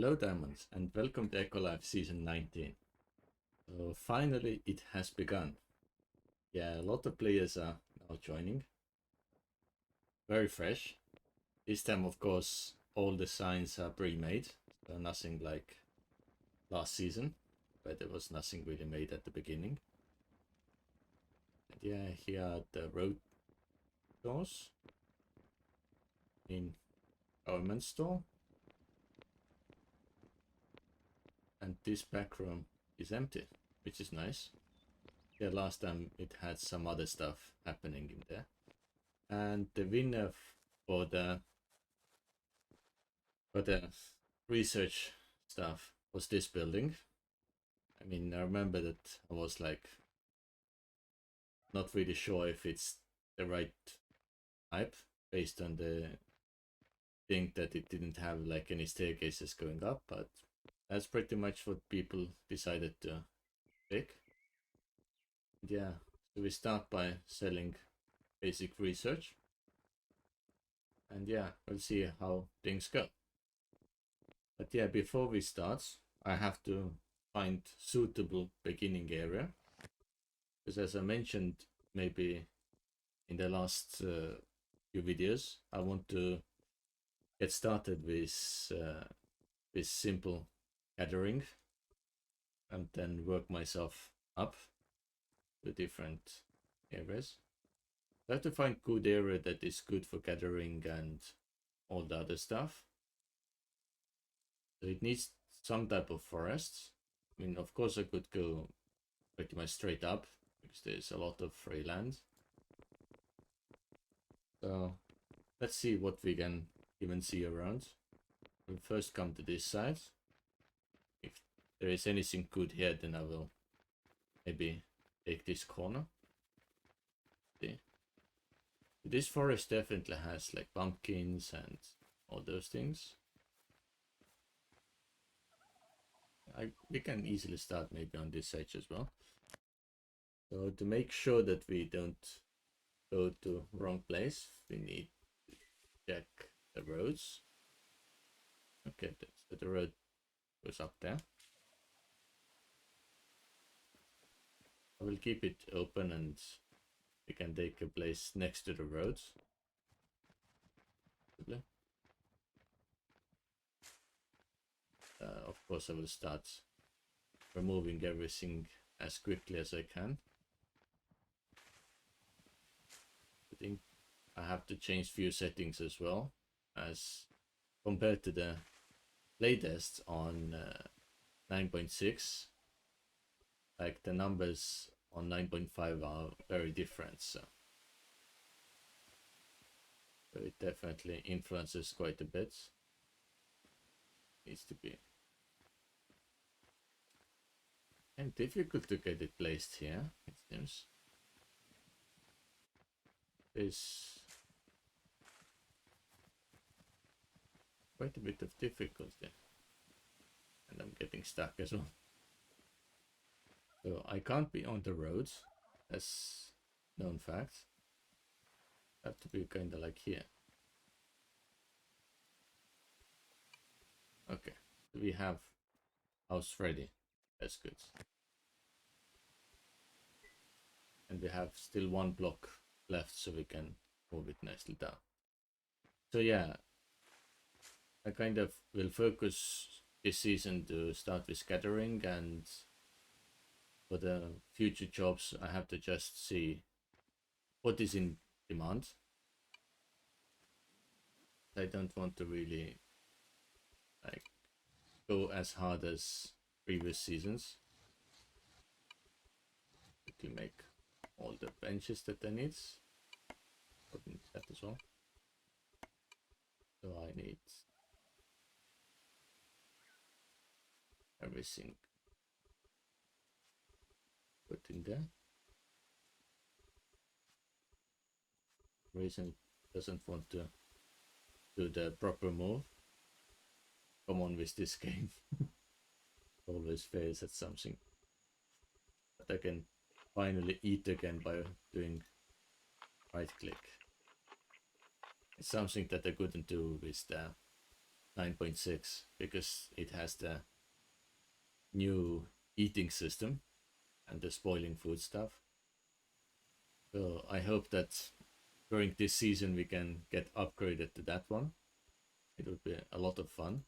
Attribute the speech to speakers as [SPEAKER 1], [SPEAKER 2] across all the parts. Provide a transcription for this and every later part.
[SPEAKER 1] Hello Diamonds and welcome to ECOLife Season 19. So finally it has begun. Yeah, a lot of players are now joining. Very fresh. This time of course all the signs are pre-made, so nothing like last season, where there was nothing really made at the beginning. And yeah, here are the road doors in Government Store. And this back room is empty, which is nice. Yeah, last time it had some other stuff happening in there. And the winner for the research stuff was this building. I mean, I remember that I was like not really sure if it's the right type based on the thing that it didn't have like any staircases going up, but that's pretty much what people decided to pick. Yeah, so we start by selling basic research, and yeah, we'll see how things go. But yeah, before we start, I have to find suitable beginning area, because as I mentioned maybe in the last few videos, I want to get started with simple gathering and then work myself up to different areas. I have to find good area that is good for gathering and all the other stuff. So it needs some type of forests. I mean, of course I could go pretty much straight up because there's a lot of free land. So let's see what we can even see around. We'll first come to this side. If there is anything good here, then I will maybe take this corner. See. This forest definitely has like pumpkins and all those things. We can easily start maybe on this edge as well. So to make sure that we don't go to wrong place, we need to check the roads. Okay, so the road goes up there. I will keep it open and we can take a place next to the roads. Of course I will start removing everything as quickly as I can. I think I have to change few settings as well, as compared to the playtest on 9.6. Like the numbers on 9.5 are very different, so it definitely influences quite a bit. Needs to be and difficult to get it placed here, it seems. There's quite a bit of difficulty, and I'm getting stuck as well. So I can't be on the roads, as known fact. I have to be kind of like here. Okay, we have house ready. That's good. And we have still one block left, so we can move it nicely down. So yeah, I kind of will focus this season to start with scattering, and for the future jobs I have to just see what is in demand. I don't want to really like go as hard as previous seasons. To make all the benches that I need. That as well. So I need everything put in there. Reason doesn't want to do the proper move. Come on with this game. Always fails at something. But I can finally eat again by doing right click. It's something that I couldn't do with the 9.6 because it has the new eating system and the spoiling food stuff. So I hope that during this season we can get upgraded to that one. It would be a lot of fun.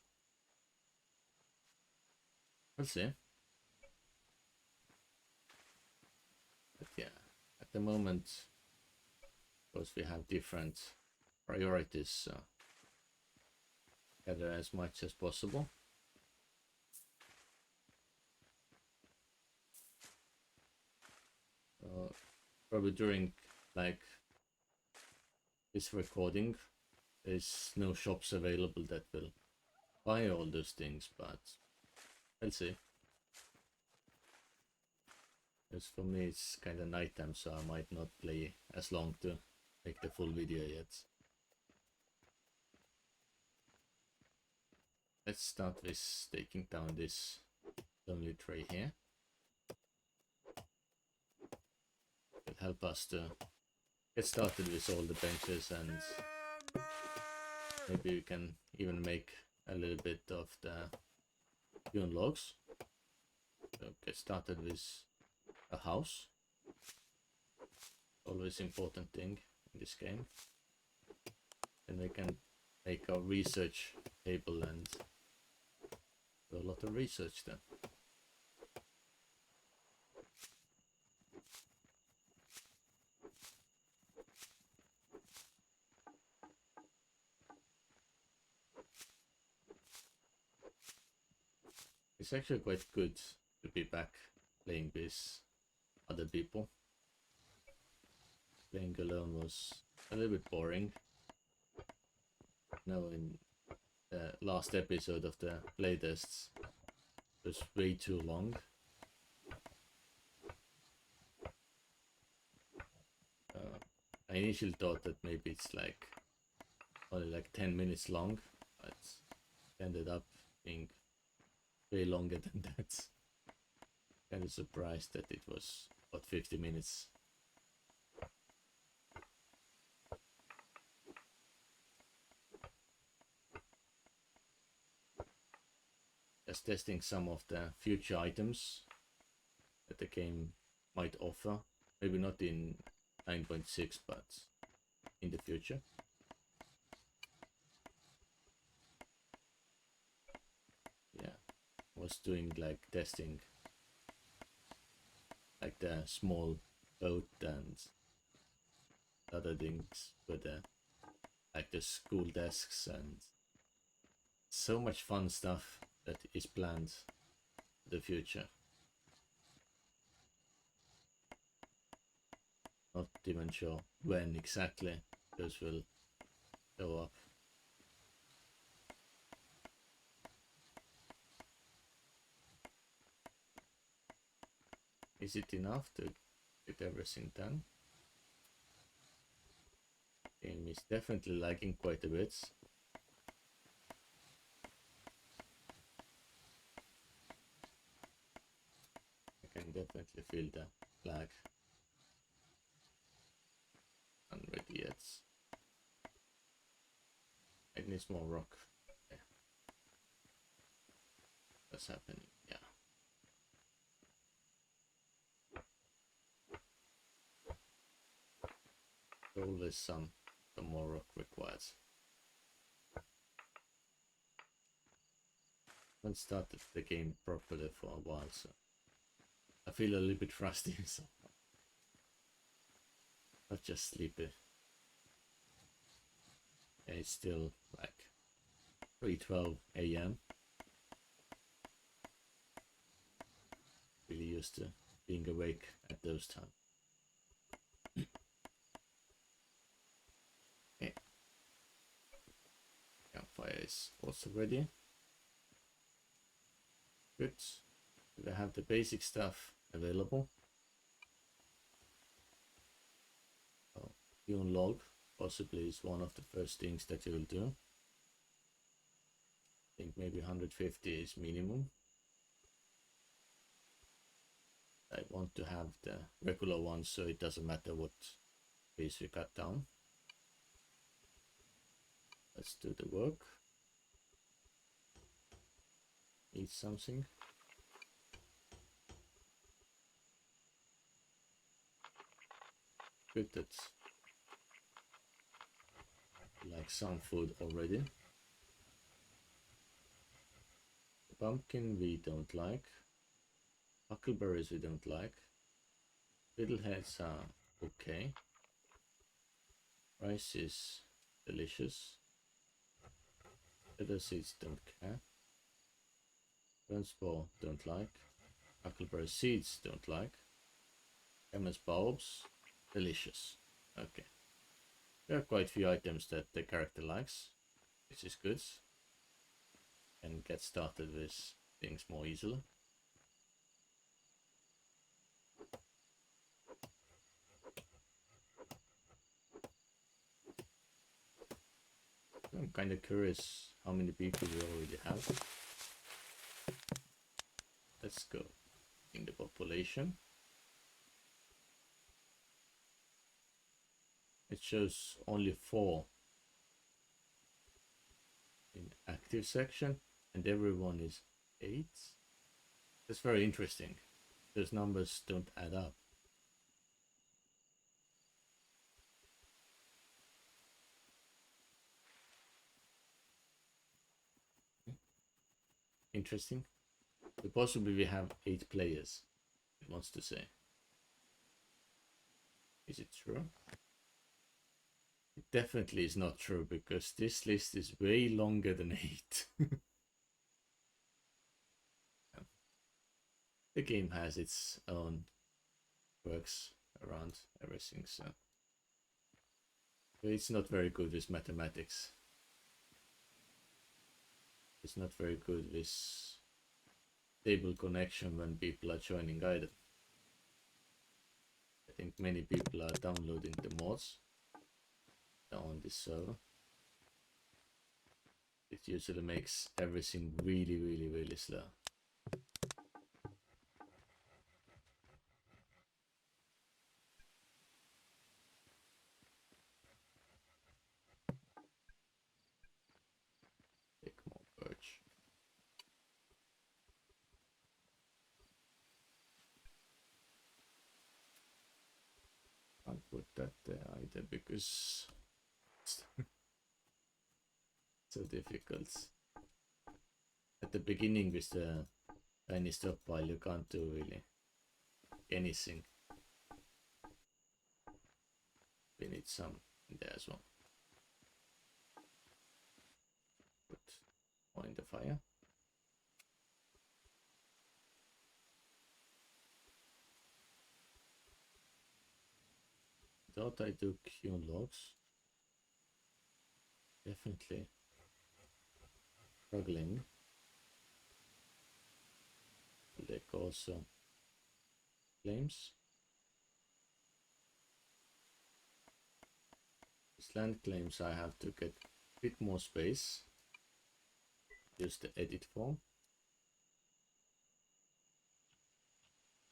[SPEAKER 1] We'll see. But yeah, at the moment, of course, we have different priorities. So gather as much as possible. Probably during like this recording, there's no shops available that will buy all those things, but I'll see. Because for me it's kind of nighttime, so I might not play as long to make the full video yet. Let's start with taking down this lonely tray here. It'll help us to get started with all the benches, and maybe we can even make a little bit of the hewn logs. So get started with a house. Always important thing in this game. Then we can make our research table and do a lot of research then. It's actually quite good to be back playing with other people. Playing alone was a little bit boring. Now in the last episode of the playtests, it was way too long. I initially thought that maybe it's like only like 10 minutes long, but it ended up being way longer than that. Kind of surprised that it was about 50 minutes. Just testing some of the future items that the game might offer. Maybe not in 9.6, but in the future. Yeah, I was doing like testing like the small boat and other things with the like the school desks, and so much fun stuff that is planned for the future. Not even sure when exactly those will show up. Is it enough to get everything done? Game is definitely lagging quite a bit. I can definitely feel the lag. Unready yet. It needs more rock. Yeah. What's happening? Yeah. Always some more rock required. Haven't started the game properly for a while, so I feel a little bit rusty, so not just sleepy. Yeah, it's still like 3:12 a.m. Really used to being awake at those times. Okay. Campfire is also ready. Good. We have the basic stuff available. Oh, hewn log possibly is one of the first things that you will do. I think maybe 150 is minimum. I want to have the regular ones, so it doesn't matter what piece we cut down. Let's do the work. eat something. Good, that's like some food already. The pumpkin we don't like. Huckleberries we don't like. Fiddleheads are okay. Rice is delicious. Feather seeds don't care. Burnt spore don't like. Huckleberry seeds don't like. Camel's bulbs, delicious. Okay. There are quite a few items that the character likes, which is good. And get started with things more easily. I'm kind of curious how many people we already have. Let's go in the population. It shows only 4 in active section and everyone is 8. That's very interesting. Those numbers don't add up. Interesting. So possibly we have 8 players, it wants to say. Is it true? It definitely is not true because this list is way longer than 8. The game has its own works around everything, so it's not very good with mathematics. It's not very good with stable connection when people are joining either. I think many people are downloading the mods on this server. It usually makes everything really slow. Take more birch. Can't put that there either because it's so difficult. At the beginning with the tiny stockpile you can't do really anything. We need some in there as well. Put more in the fire. Thought I do hewn logs. Definitely struggling. Like also claims. These land claims I have to get a bit more space. Use the edit form.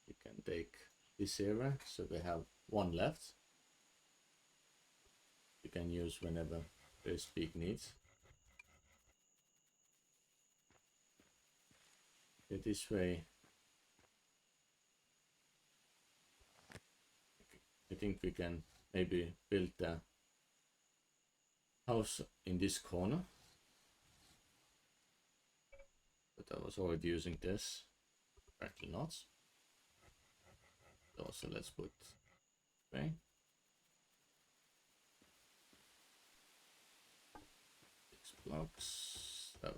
[SPEAKER 1] You can take this area, so we have 1 left. You can use whenever there's big needs. This way I think we can maybe build a house in this corner. But I was already using this. Apparently not. Also let's put okay. 6 blocks, 7.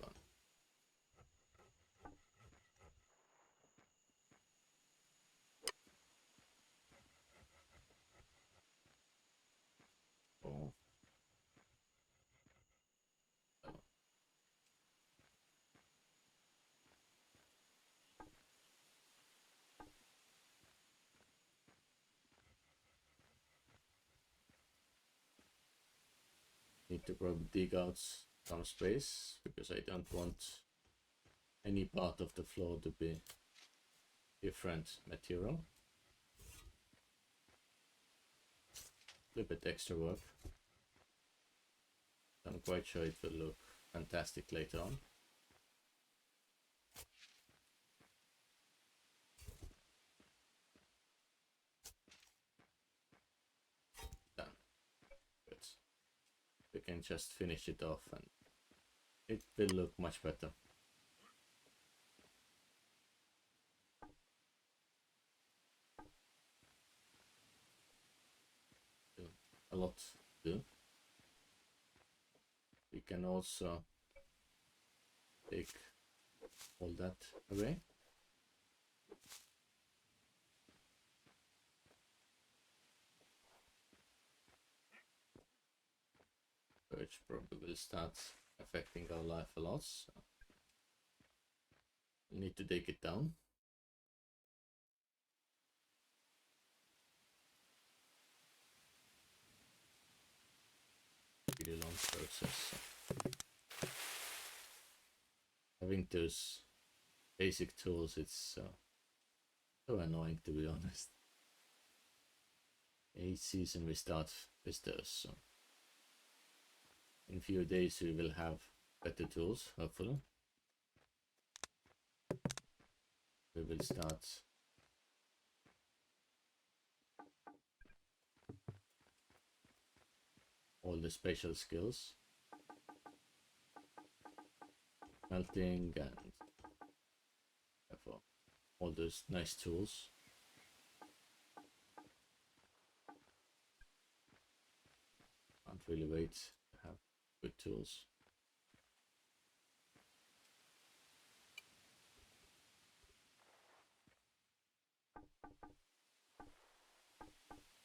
[SPEAKER 1] Oh. Need to probably dig out some space because I don't want any part of the floor to be different material. A little bit extra work. I'm quite sure it will look fantastic later on. can just finish it off and it will look much better. A lot to do. We can also take all that away. Which probably will start affecting our life a lot, so we need to take it down. Really long process. Having those basic tools, it's so annoying, to be honest. Each season we start with those, so in a few days we will have better tools, hopefully. We will start all the special skills, melting and all those nice tools. Can't really wait to have good tools.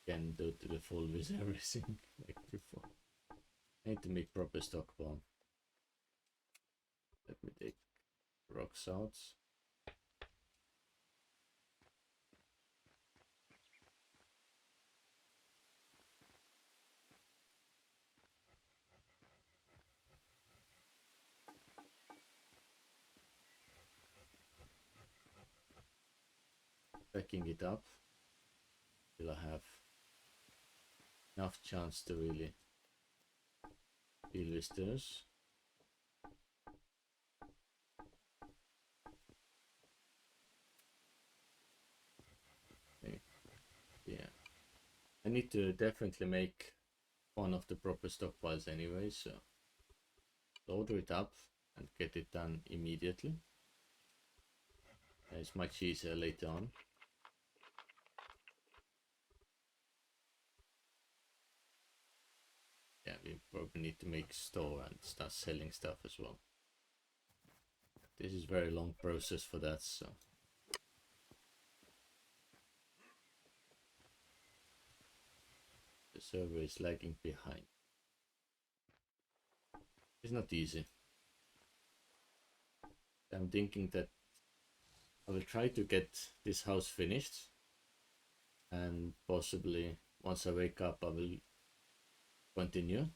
[SPEAKER 1] Can do to the full with everything like before. I need to make proper stockpile. Let me take rocks out. Backing it up till I have enough chance to really deal with those. Yeah, I need to definitely make one of the proper stockpiles anyway, so load it up and get it done immediately. It's much easier later on. Yeah, we probably need to make store and start selling stuff as well. This is a very long process for that, so the server is lagging behind. It's not easy. I'm thinking that I will try to get this house finished, and possibly once I wake up I will continue,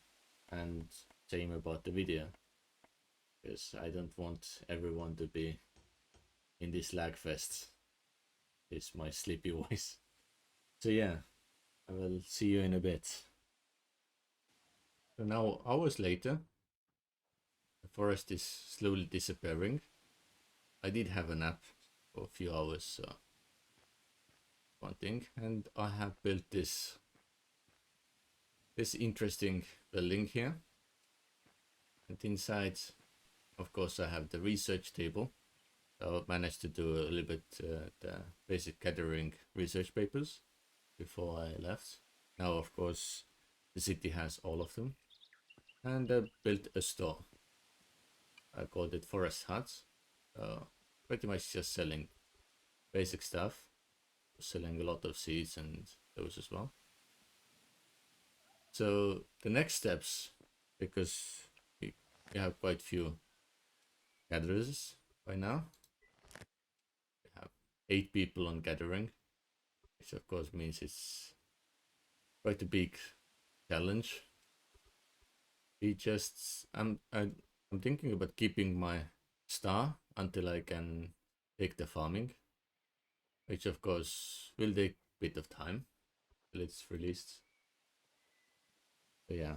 [SPEAKER 1] and same about the video, because I don't want everyone to be in this lag fest. It's my sleepy voice. So yeah, I will see you in a bit. So now, hours later, the forest is slowly disappearing. I did have a nap for a few hours, so one thing, and I have built this interesting building here, and inside, of course, I have the research table. So I managed to do a little bit the basic gathering research papers before I left. Now, of course, the city has all of them, and I built a store. I called it Forest Huts. Pretty much just selling basic stuff, selling a lot of seeds and those as well. So the next steps, because we have quite few gatherers by now. We have 8 people on gathering, which of course means it's quite a big challenge. I'm thinking about keeping my star until I can take the farming, which of course will take a bit of time till it's released. So yeah,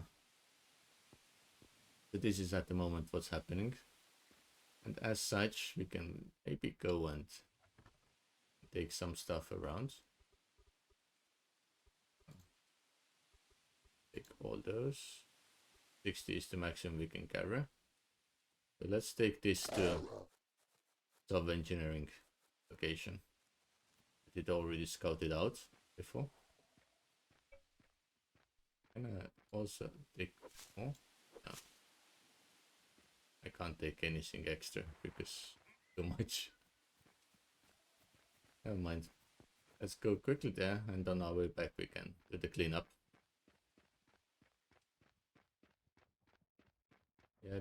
[SPEAKER 1] so this is at the moment what's happening, and as such we can maybe go and take some stuff around. Take all those. 60 is the maximum we can carry. So let's take this to sub-engineering location. It already scouted out before. Can I also take more? No. I can't take anything extra because too much. Never mind. Let's go quickly there, and on our way back we can do the cleanup. Yeah,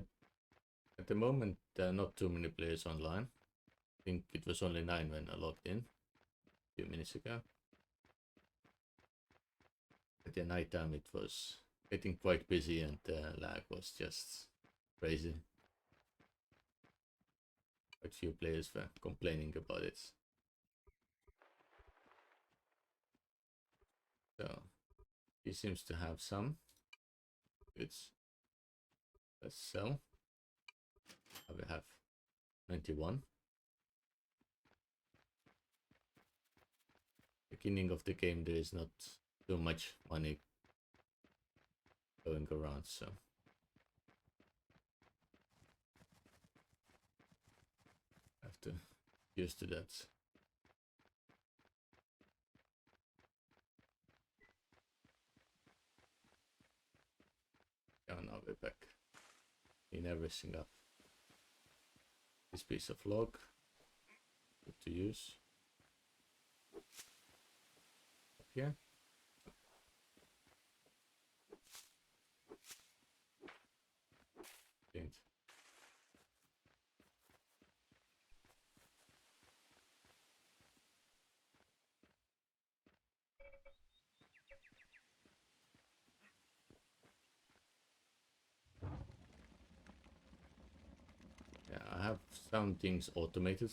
[SPEAKER 1] at the moment there are not too many players online. I think it was only 9 when I logged in a few minutes ago. At the night time it was getting quite busy and the lag was just crazy. Quite few players were complaining about it. So he seems to have some goods. Let's sell. We have 91. Beginning of the game there is not too much money going around, so I have to used to that. Yeah, now we're back. Clean everything up. This piece of log, good to use. Up here. Cleaned. Yeah, I have some things automated.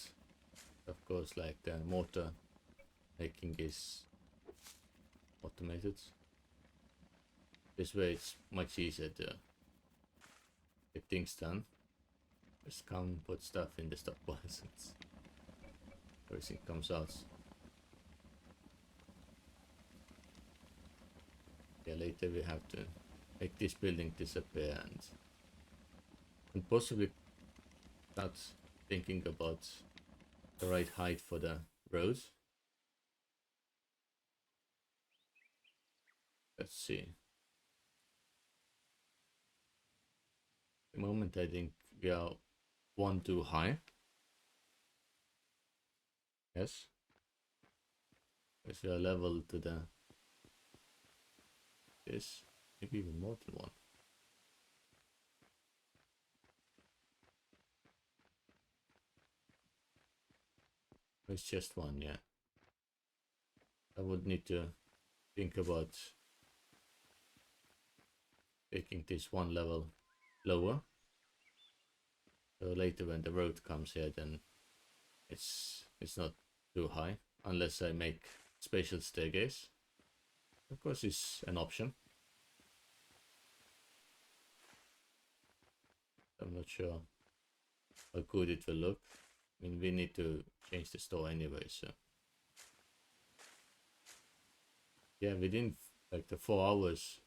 [SPEAKER 1] Of course, like the mortar making is automated. This way it's much easier to get things done. Just come put stuff in the stockpiles and everything comes out. Yeah, later we have to make this building disappear and possibly start thinking about the right height for the road. Let's see. At the moment I think we are one too high. Yes. Because we are level to the this. Maybe even more than one. It's just one, yeah. I would need to think about taking this one level lower. So later when the road comes here, then it's not too high, unless I make spatial staircase. Of course, it's an option. I'm not sure how good it will look. I mean, we need to change the store anyway, so yeah, within like the 4 hours,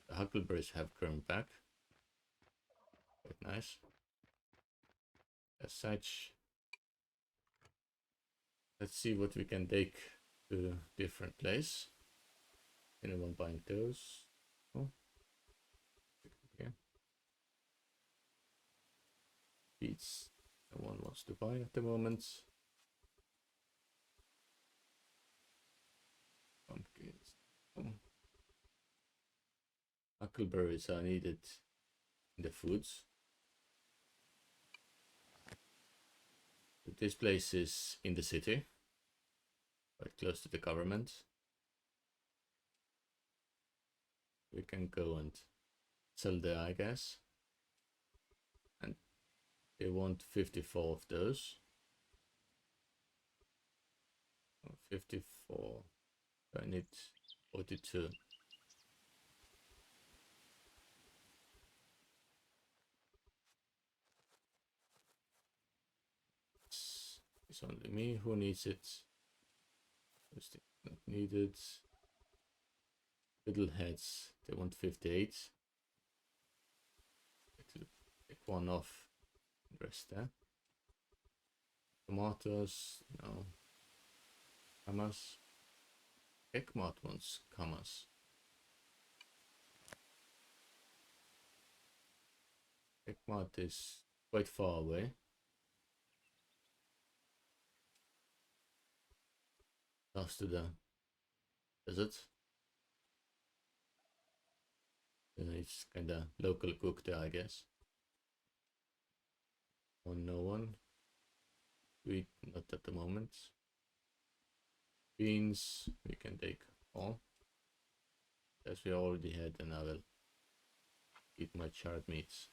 [SPEAKER 1] the huckleberries have grown back. Quite nice. As such, let's see what we can take to different place. Anyone buying those? Oh, okay. Beets, no one wants to buy at the moment. Pumpkins. Oh. Huckleberries are needed in the foods. But this place is in the city, quite close to the government. We can go and sell there, I guess. And they want 54 of those. 54. I need 42. It's only me who needs it. Not needed. Fiddleheads, they want 58. Take one off. Rest there. Tomatoes, no. Commas. Egmont wants commas. Egmont is quite far away. Close to the desert. It's kinda local cook there, I guess. Oh, no one. Wheat, not at the moment. Beans, we can take all. As we already had, and I will eat my charred meats.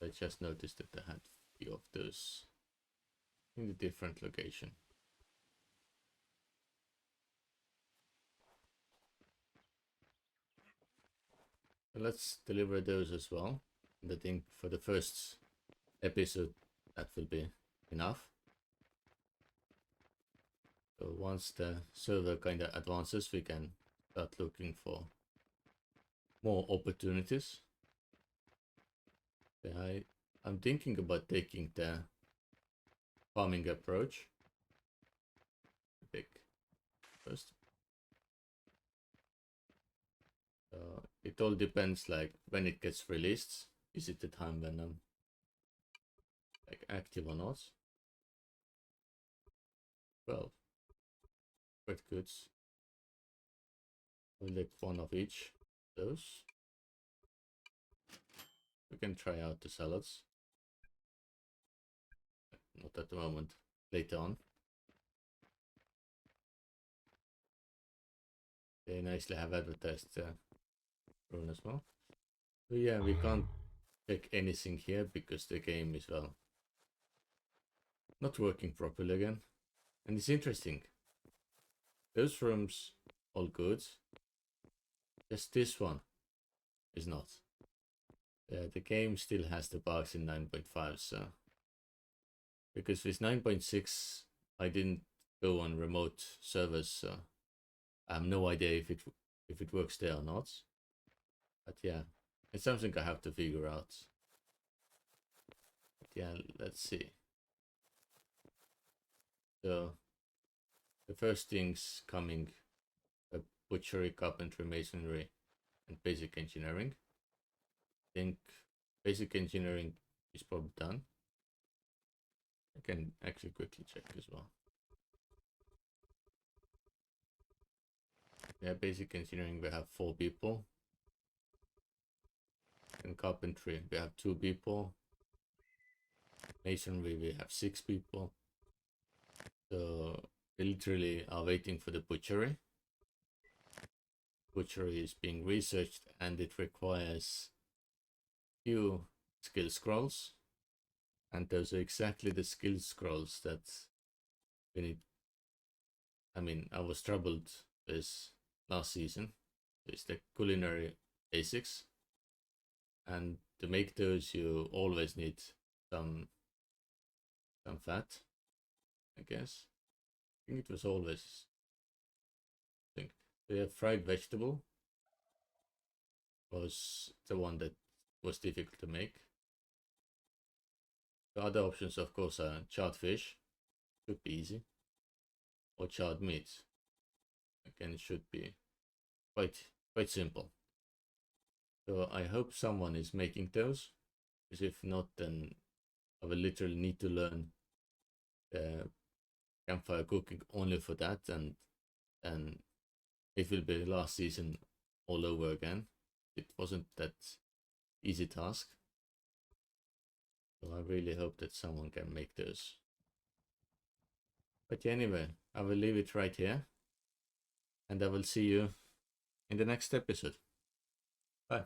[SPEAKER 1] I just noticed that I had a few of those in a different location. So let's deliver those as well. And I think for the first episode that will be enough. So once the server kind of advances, we can start looking for more opportunities. I'm thinking about taking the farming approach. Pick first. It all depends like when it gets released. Is it the time when I'm like active or not? Well, quite good. We'll take one of each. Those. We can try out the salads. Not at the moment. Later on. They nicely have advertised rune as well. So yeah, we can't check anything here because the game is, well, not working properly again. And it's interesting. Those rooms all good. Just this one is not. The game still has the bugs in 9.5, so because with 9.6 I didn't go on remote servers, so I have no idea if it works there or not. But yeah, it's something I have to figure out. But yeah, let's see. So the first things coming: butchery, carpentry, masonry, and basic engineering. I think basic engineering is probably done. I can actually quickly check as well. Yeah, basic engineering we have 4 people. In carpentry we have 2 people. Masonry we have 6 people. So we literally are waiting for the butchery. Butchery is being researched and it requires few skill scrolls. And those are exactly the skill scrolls that we need. I mean, I was troubled with last season. It's the culinary basics. And to make those you always need some fat, I guess. I think it was always. I think the fried vegetable was the one that was difficult to make. The other options, of course, are charred fish, should be easy, or charred meat. Again, it should be quite simple. So I hope someone is making those, because if not, then I will literally need to learn campfire cooking only for that, and it will be last season all over again. It wasn't that easy task. So I really hope that someone can make those. But yeah, anyway, I will leave it right here. And I will see you in the next episode. Bye.